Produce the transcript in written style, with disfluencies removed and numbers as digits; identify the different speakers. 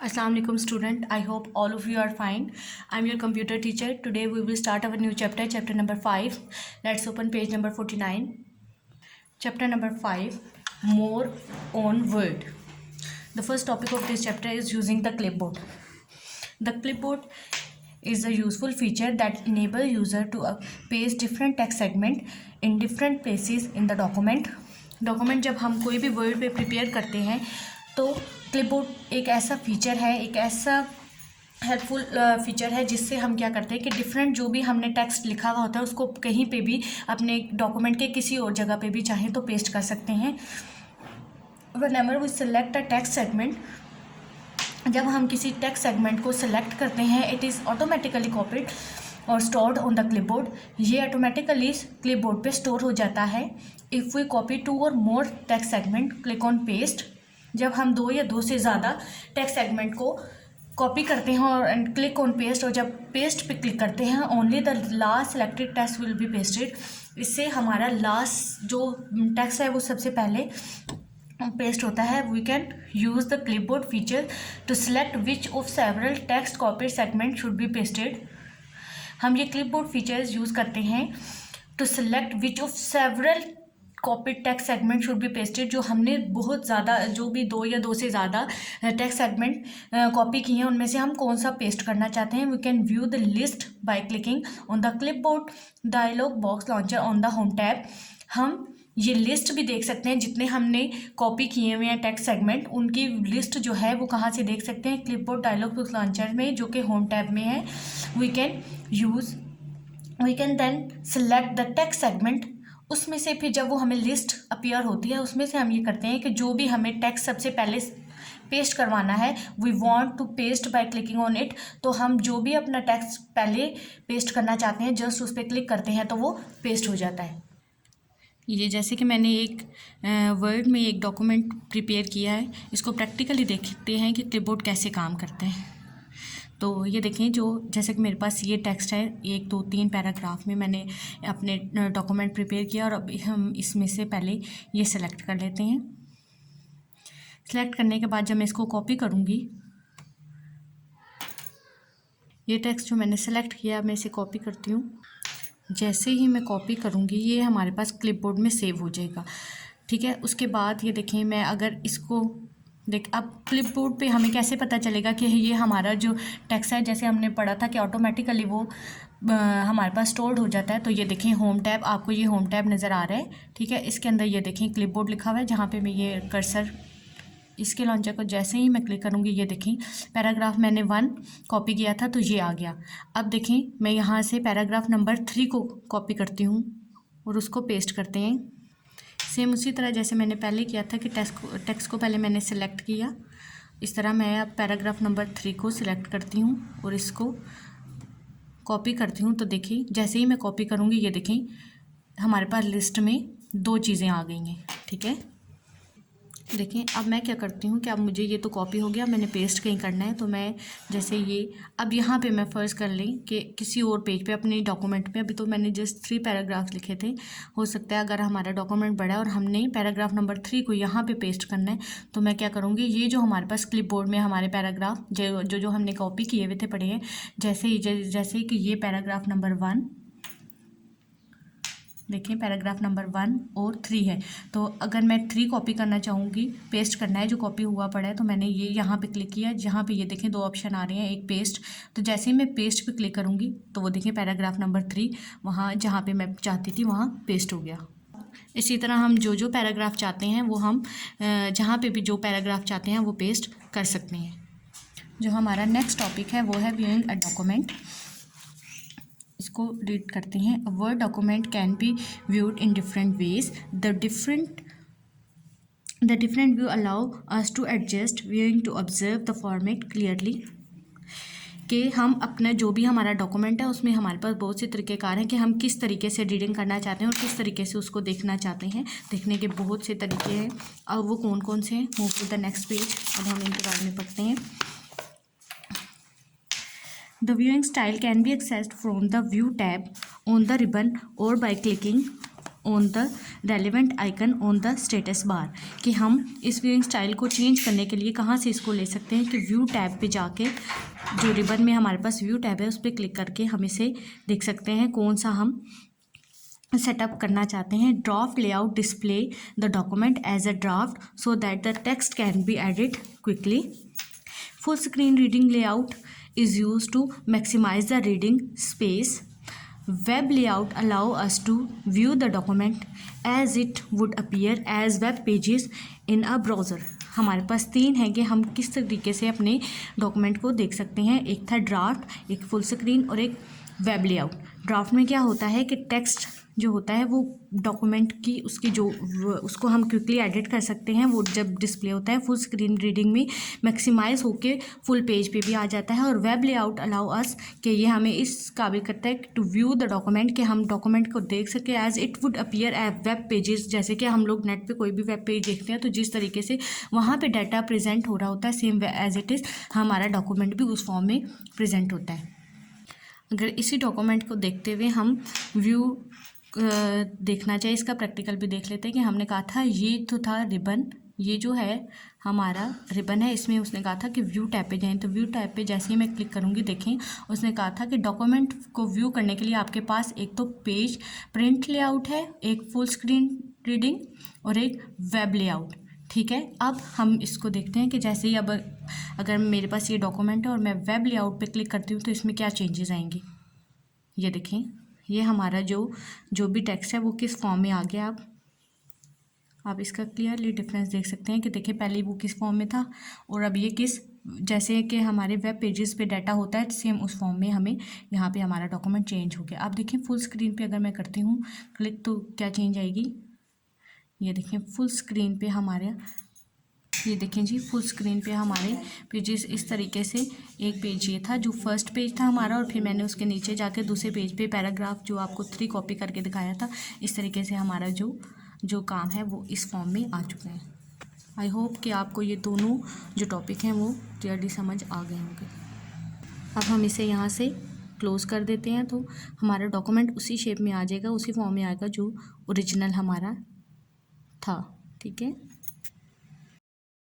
Speaker 1: Assalamu alaikum student. I hope all of you are fine. I'm your computer teacher. Today we will start our new chapter, chapter number 5. Let's open page number 49. Chapter number 5, more on Word. The first topic of this chapter is using the clipboard. The clipboard is a useful feature that enable user to paste different text segment in different places in the document जब हम कोई भी word पे prepare करते हैं तो clipboard एक ऐसा फीचर है, एक ऐसा हेल्पफुल फीचर है जिससे हम क्या करते हैं कि डिफरेंट जो भी हमने टेक्स्ट लिखा हुआ होता है उसको कहीं पे भी अपने डॉक्यूमेंट के किसी और जगह पे भी चाहें तो पेस्ट कर सकते हैं. Whenever we select a text segment, जब हम किसी टेक्स्ट सेगमेंट को सिलेक्ट करते हैं इट इज़ ऑटोमेटिकली कॉपीड और स्टोर्ड ऑन द क्लिपबोर्ड. ये ऑटोमेटिकली क्लिपबोर्ड पे स्टोर हो जाता है. इफ़ वी कॉपी 2 और more text segment, click on paste. जब हम 2 या 2 से ज़्यादा टेक्स्ट सेगमेंट को कॉपी करते हैं और एंड क्लिक ऑन पेस्ट, और जब पेस्ट पे क्लिक करते हैं only the last selected text will be pasted. इससे हमारा लास्ट जो टेक्स्ट है वो सबसे पहले पेस्ट होता है. We can use the clipboard feature to select which of several text copy segment should be pasted. हम ये क्लिपबोर्ड फीचर्स यूज़ करते हैं to select which of several copy text segment should be pasted. जो हमने बहुत ज़्यादा जो भी 2 या 2 से ज़्यादा टेक्स्ट सेगमेंट कॉपी किए हैं उनमें से हम कौन सा पेस्ट करना चाहते हैं. We can view the list by clicking on the clipboard dialog box launcher on the home tab. हम ये लिस्ट भी देख सकते हैं जितने हमने कॉपी किए हुए हैं टेक्स्ट सेगमेंट, उनकी लिस्ट जो है वो कहाँ से देख सकते हैं, क्लिपबोर्ड डायलॉग बॉक्स लॉन्चर में जो कि होम टैब में है. We can then select the text segment. उसमें से फिर जब वो हमें लिस्ट अपीयर होती है उसमें से हम ये करते हैं कि जो भी हमें टेक्स्ट सबसे पहले पेस्ट करवाना है, we want to paste by clicking on it. तो हम जो भी अपना टेक्स्ट पहले पेस्ट करना चाहते हैं जस्ट उस पर क्लिक करते हैं तो वो पेस्ट हो जाता है. ये जैसे कि मैंने एक वर्ड में एक डॉक्यूमेंट प्रिपेयर किया है, इसको प्रैक्टिकली देखते हैं कि क्लिपबोर्ड कैसे काम करते हैं. तो ये देखें, जो जैसे कि मेरे पास ये टेक्स्ट है 1 2 3 पैराग्राफ में मैंने अपने डॉक्यूमेंट प्रिपेयर किया और अभी हम इसमें से पहले ये सेलेक्ट कर लेते हैं. सेलेक्ट करने के बाद जब मैं इसको कॉपी करूँगी, ये टेक्स्ट जो मैंने सेलेक्ट किया मैं इसे कॉपी करती हूँ. जैसे ही मैं कॉपी करूँगी ये हमारे पास क्लिपबोर्ड में सेव हो जाएगा. ठीक है, उसके बाद ये देखें, मैं अगर इसको अब क्लिपबोर्ड पे हमें कैसे पता चलेगा कि ये हमारा जो टेक्स्ट है, जैसे हमने पढ़ा था कि ऑटोमेटिकली वो हमारे पास स्टोर्ड हो जाता है. तो ये देखें होम टैब, आपको ये होम टैब नज़र आ रहा है. ठीक है, इसके अंदर ये देखें क्लिपबोर्ड लिखा हुआ है जहाँ पे मैं ये कर्सर इसके लॉन्चर को जैसे ही मैं क्लिक करूँगी ये देखें पैराग्राफ मैंने 1 कॉपी किया था तो ये आ गया. अब देखें मैं यहाँ से पैराग्राफ नंबर 3 को कॉपी करती हूँ और उसको पेस्ट करते हैं. सेम उसी तरह जैसे मैंने पहले किया था कि टेक्स्ट को पहले मैंने सेलेक्ट किया, इस तरह मैं अब पैराग्राफ नंबर 3 को सिलेक्ट करती हूँ और इसको कॉपी करती हूँ. तो देखिए जैसे ही मैं कॉपी करूँगी ये देखें हमारे पास लिस्ट में 2 चीज़ें आ गई हैं. ठीक है, देखें अब मैं क्या करती हूँ कि अब मुझे ये तो कॉपी हो गया, मैंने पेस्ट कहीं करना है. तो मैं जैसे ये अब यहाँ पे मैं फ़र्ज़ कर लें कि किसी और पेज पे अपने डॉक्यूमेंट में अभी तो मैंने जस्ट 3 पैराग्राफ्स लिखे थे. हो सकता है अगर हमारा डॉक्यूमेंट बड़ा है और हमने पैराग्राफ नंबर 3 को यहाँ पे पेस्ट करना है तो मैं क्या करूँगी, ये जो हमारे पास क्लिपबोर्ड में हमारे पैराग्राफ जो हमने कॉपी किए हुए थे पढ़े हैं, जैसे कि ये पैराग्राफ नंबर 1 देखिए पैराग्राफ नंबर 1 और 3 है. तो अगर मैं 3 कॉपी करना चाहूँगी, पेस्ट करना है जो कॉपी हुआ पड़ा है, तो मैंने ये यहाँ पे क्लिक किया. जहाँ पे ये देखें 2 ऑप्शन आ रहे हैं, एक पेस्ट. तो जैसे ही मैं पेस्ट पे क्लिक करूँगी तो वो देखिए पैराग्राफ नंबर 3 वहाँ जहाँ पे मैं चाहती थी वहाँ पेस्ट हो गया. इसी तरह हम जो पैराग्राफ चाहते हैं वो हम जहाँ पर भी जो पैराग्राफ चाहते हैं वो पेस्ट कर सकते हैं. जो हमारा नेक्स्ट टॉपिक है वो है व्यूइंग अ डॉक्यूमेंट. इसको रीड करते हैं. A word document can be viewed in different ways. The different view allow us to adjust viewing to observe the format clearly. कि हम अपना जो भी हमारा डॉक्यूमेंट है उसमें हमारे पास बहुत से तरीक़ेकार हैं कि हम किस तरीके से रीडिंग करना चाहते हैं और किस तरीके से उसको देखना चाहते हैं. देखने के बहुत से तरीके हैं. अब वो कौन कौन से हैं, move to the next page. अब हम इनके बारे में पढ़ते हैं. The viewing style can be accessed from the View tab on the ribbon or by clicking on the relevant icon on the status bar, कि हम इस व्यूइंग स्टाइल को चेंज करने के लिए कहाँ से इसको ले सकते हैं कि व्यू टैब पे जाके जो रिबन में हमारे पास व्यू टैब है उस पर क्लिक करके हम इसे देख सकते हैं कौन सा हम सेटअप करना चाहते हैं। Draft layout display the document as a draft so that the text can be edit quickly. Full screen reading layout is used to maximize the reading space. Web layout allow us to view the document as it would appear as web pages in a browser. हमारे पास तीन है कि हम किस तरीके से अपने document को देख सकते हैं। एक था ड्राफ्ट, एक फुल स्क्रीन और एक वेब लेआउट। ड्राफ्ट में क्या होता है कि टेक्स्ट जो होता है वो डॉक्यूमेंट की उसकी जो उसको हम क्विकली एडिट कर सकते हैं, वो जब डिस्प्ले होता है। फुल स्क्रीन रीडिंग में मैक्सिमाइज होके फुल पेज पे भी आ जाता है। और वेब लेआउट अलाउ अस कि ये हमें इस काबिल करता है टू व्यू द डॉक्यूमेंट, कि हम डॉक्यूमेंट को देख सके as it would appear as web pages. जैसे कि हम लोग नेट पे कोई भी वेब पेज देखते हैं तो जिस तरीके से वहाँ पे डाटा प्रेजेंट हो रहा होता है सेम एज इट इज़ हमारा डॉक्यूमेंट भी उस फॉर्म में प्रेजेंट होता है। अगर इसी डॉक्यूमेंट को देखते हुए हम व्यू देखना चाहिए, इसका प्रैक्टिकल भी देख लेते हैं। कि हमने कहा था ये तो था रिबन, ये जो है हमारा रिबन है, इसमें उसने कहा था कि व्यू टैब पे जाएं। तो व्यू टैब पे जैसे ही मैं क्लिक करूँगी, देखें उसने कहा था कि डॉक्यूमेंट को व्यू करने के लिए आपके पास एक तो पेज प्रिंट लेआउट है, एक फुल स्क्रीन रीडिंग और एक वेब लेआउट। ठीक है, अब हम इसको देखते हैं कि जैसे ही अब अगर मेरे पास ये डॉक्यूमेंट है और मैं वेब लेआउट पे क्लिक करती हूँ तो इसमें क्या चेंजेस आएंगे। ये देखें, ये हमारा जो भी टेक्स्ट है वो किस फॉर्म में आ गया। आप इसका क्लियरली डिफरेंस देख सकते हैं कि देखिए पहले वो किस फॉर्म में था और अब ये किस, जैसे कि हमारे वेब पेजेस पे डाटा होता है सेम उस फॉर्म में हमें यहाँ पे हमारा डॉक्यूमेंट चेंज हो गया। आप देखिए फुल स्क्रीन पे अगर मैं करती हूँ क्लिक तो क्या चेंज आएगी। ये देखिए फुल स्क्रीन पे हमारे, ये देखें जी फुल स्क्रीन पे हमारे पेजेस इस तरीके से, एक पेज ये था जो फर्स्ट पेज था हमारा और फिर मैंने उसके नीचे जाके दूसरे पेज पे पैराग्राफ जो आपको 3 कॉपी करके दिखाया था, इस तरीके से हमारा जो काम है वो इस फॉर्म में आ चुका है। आई होप कि आपको ये दोनों जो टॉपिक हैं वो क्लियरली समझ आ गए होंगे। अब हम इसे यहाँ से क्लोज़ कर देते हैं तो हमारा डॉक्यूमेंट उसी शेप में आ जाएगा, उसी फॉर्म में आएगा जो ओरिजिनल हमारा था। ठीक है।